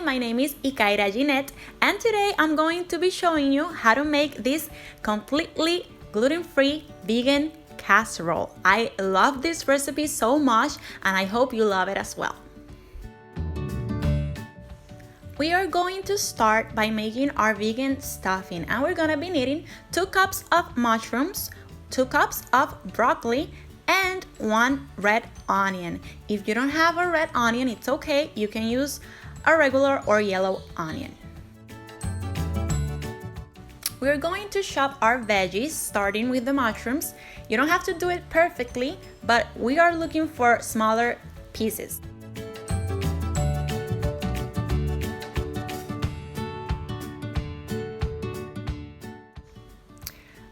my name is Ikaira Ginette, and today I'm going to be showing you how to make this completely gluten-free vegan casserole. I love this recipe so much, and I hope you love it as well. We are going to start by making our vegan stuffing, and we're gonna be needing 2 cups of mushrooms, 2 cups of broccoli, and 1 red onion. If you don't have a red onion, it's okay. You can use a regular or yellow onion. We're going to chop our veggies, starting with the mushrooms. You don't have to do it perfectly, but we are looking for smaller pieces.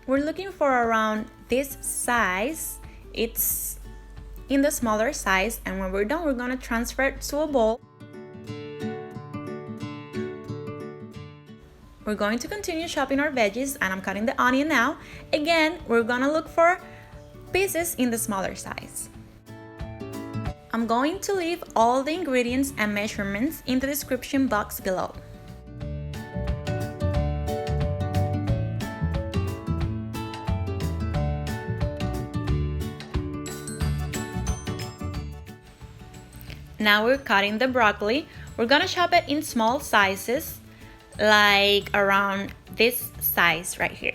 We're looking for around this size. It's in the smaller size, and when we're done, we're gonna transfer it to a bowl. We're going to continue chopping our veggies, and I'm cutting the onion now. Again, we're gonna look for pieces in the smaller size. I'm going to leave all the ingredients and measurements in the description box below. Now we're cutting the broccoli. We're gonna chop it in small sizes, like around this size right here.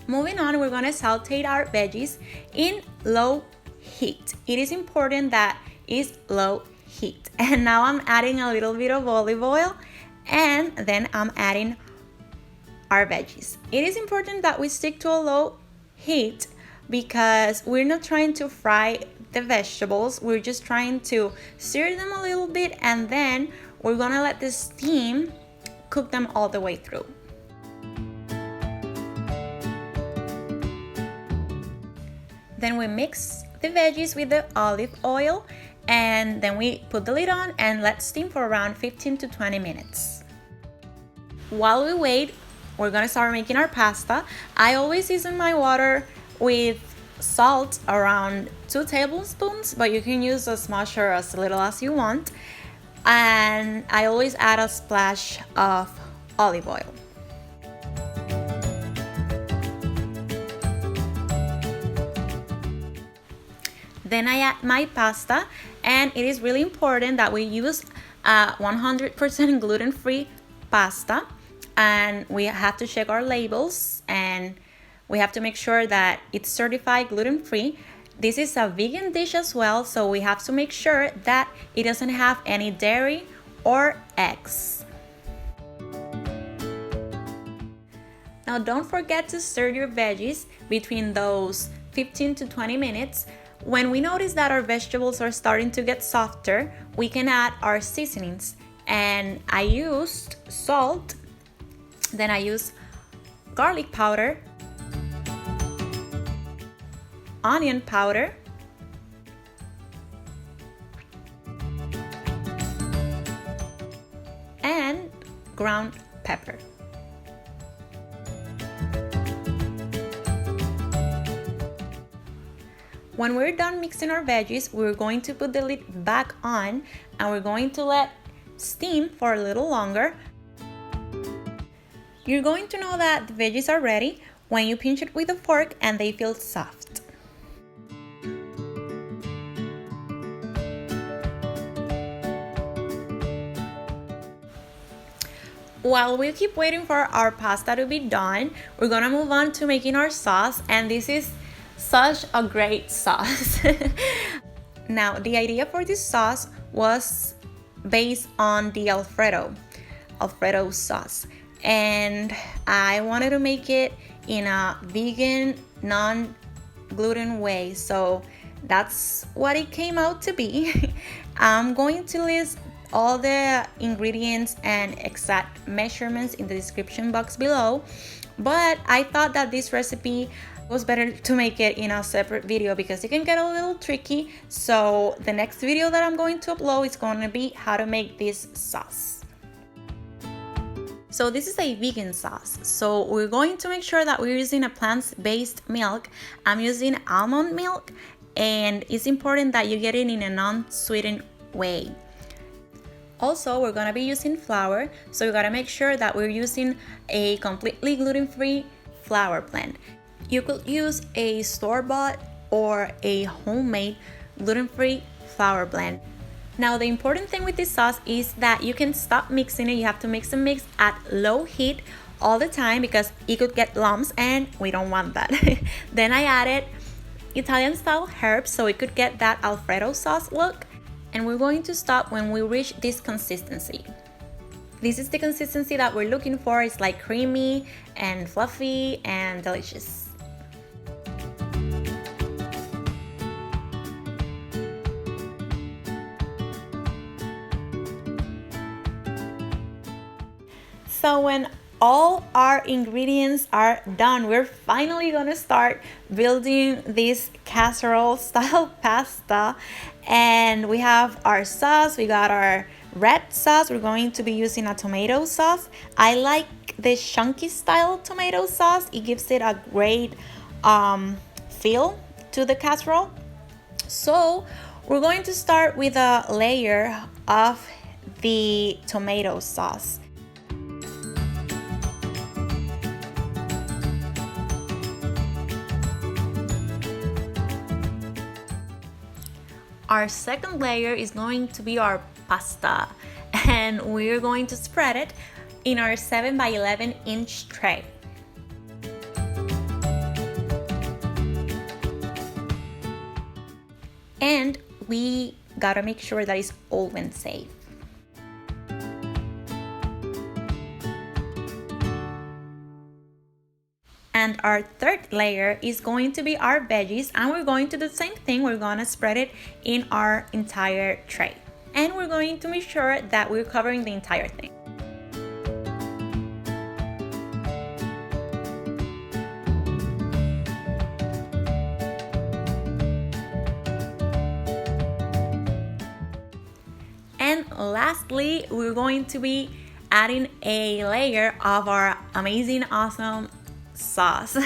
Moving on, we're gonna saute our veggies in low heat. It is important that it's low heat. And now I'm adding a little bit of olive oil, and then I'm adding our veggies. It is important that we stick to a low heat because we're not trying to fry the vegetables. We're just trying to sear them a little bit, and then we're gonna let the steam cook them all the way through. Then we mix the veggies with the olive oil, and then we put the lid on and let steam for around 15 to 20 minutes. While we wait, we're gonna start making our pasta. I always season my water with salt, around 2 tablespoons, but you can use as much or as little as you want. And I always add a splash of olive oil. Then I add my pasta, and it is really important that we use 100% gluten-free pasta. And we have to check our labels, and we have to make sure that it's certified gluten-free. This is a vegan dish as well, so we have to make sure that it doesn't have any dairy or eggs. Now don't forget to stir your veggies between those 15 to 20 minutes. When we notice that our vegetables are starting to get softer, we can add our seasonings. And I used salt, then I use garlic powder, onion powder, and ground pepper. When we're done mixing our veggies, we're going to put the lid back on, and we're going to let steam for a little longer. You're going to know that the veggies are ready when you pinch it with a fork and they feel soft. While we keep waiting for our pasta to be done, we're gonna move on to making our sauce, and this is such a great sauce. Now, the idea for this sauce was based on the Alfredo sauce. And I wanted to make it in a vegan, non-gluten way, so that's what it came out to be. I'm going to list all the ingredients and exact measurements in the description box below, but I thought that this recipe was better to make it in a separate video because it can get a little tricky. So the next video that I'm going to upload is going to be how to make this sauce. So this is a vegan sauce. So we're going to make sure that we're using a plant-based milk. I'm using almond milk, and it's important that you get it in a non-sweetened way. Also, we're gonna be using flour, so we gotta make sure that we're using a completely gluten-free flour blend. You could use a store-bought or a homemade gluten-free flour blend. Now, the important thing with this sauce is that you can stop mixing it. You have to mix and mix at low heat all the time because it could get lumps and we don't want that. Then I added Italian style herbs so it could get that Alfredo sauce look. And we're going to stop when we reach this consistency. This is the consistency that we're looking for. It's like creamy and fluffy and delicious. So when all our ingredients are done, we're finally gonna start building this casserole style pasta. And we have our sauce, we got our red sauce. We're going to be using a tomato sauce. I like the chunky style tomato sauce. It gives it a great feel to the casserole. So we're going to start with a layer of the tomato sauce. Our second layer is going to be our pasta, and we're going to spread it in our 7 by 11 inch tray. And we gotta make sure that it's oven safe. And our third layer is going to be our veggies, and we're going to do the same thing. We're gonna spread it in our entire tray. And we're going to make sure that we're covering the entire thing. And lastly, we're going to be adding a layer of our amazing, awesome sauce.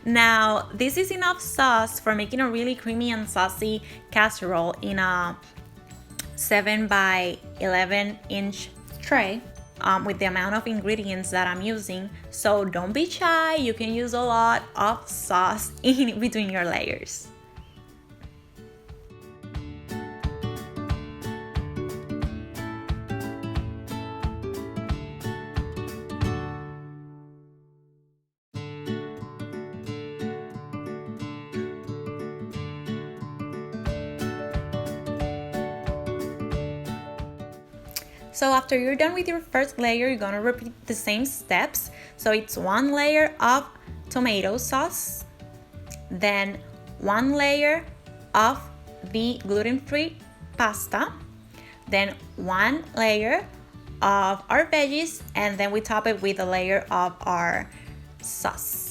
Now, this is enough sauce for making a really creamy and saucy casserole in a 7 by 11 inch tray with the amount of ingredients that I'm using. So don't be shy, you can use a lot of sauce in between your layers. So after you're done with your first layer, you're gonna repeat the same steps. So it's one layer of tomato sauce, then one layer of the gluten-free pasta, then one layer of our veggies, and then we top it with a layer of our sauce.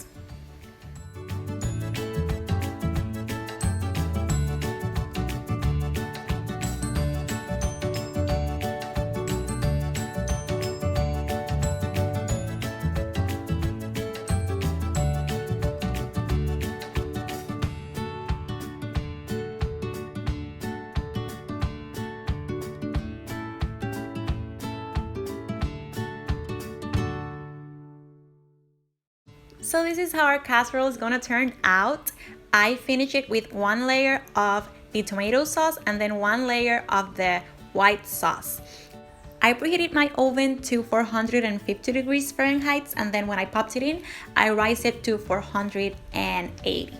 So this is how our casserole is gonna turn out. I finish it with one layer of the tomato sauce and then one layer of the white sauce. I preheated my oven to 450 degrees Fahrenheit, and then when I popped it in, I raised it to 480.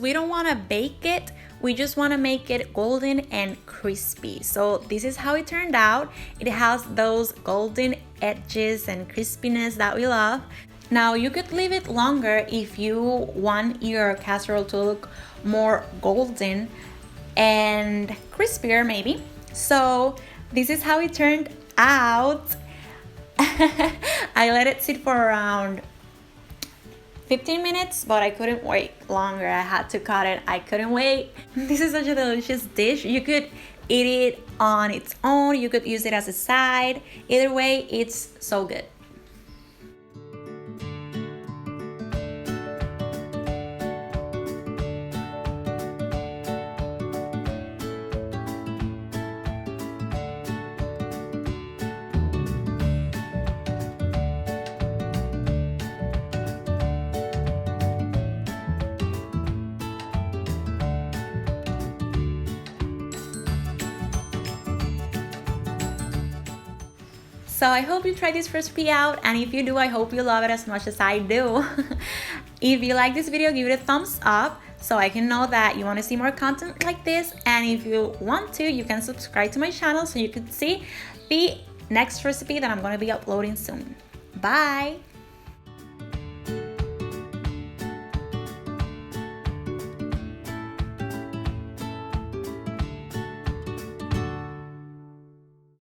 We don't want to bake it, we just want to make it golden and crispy. So this is how it turned out. It has those golden edges and crispiness that we love. Now you could leave it longer if you want your casserole to look more golden and crispier maybe. So this is how it turned out. I let it sit for around 15 minutes, but I couldn't wait longer. I had to cut it. I couldn't wait. This is such a delicious dish. You could eat it on its own. You could use it as a side. Either way, it's so good. So I hope you try this recipe out, and if you do, I hope you love it as much as I do. If you like this video, give it a thumbs up so I can know that you want to see more content like this, and if you want to, you can subscribe to my channel so you can see the next recipe that I'm going to be uploading soon. Bye!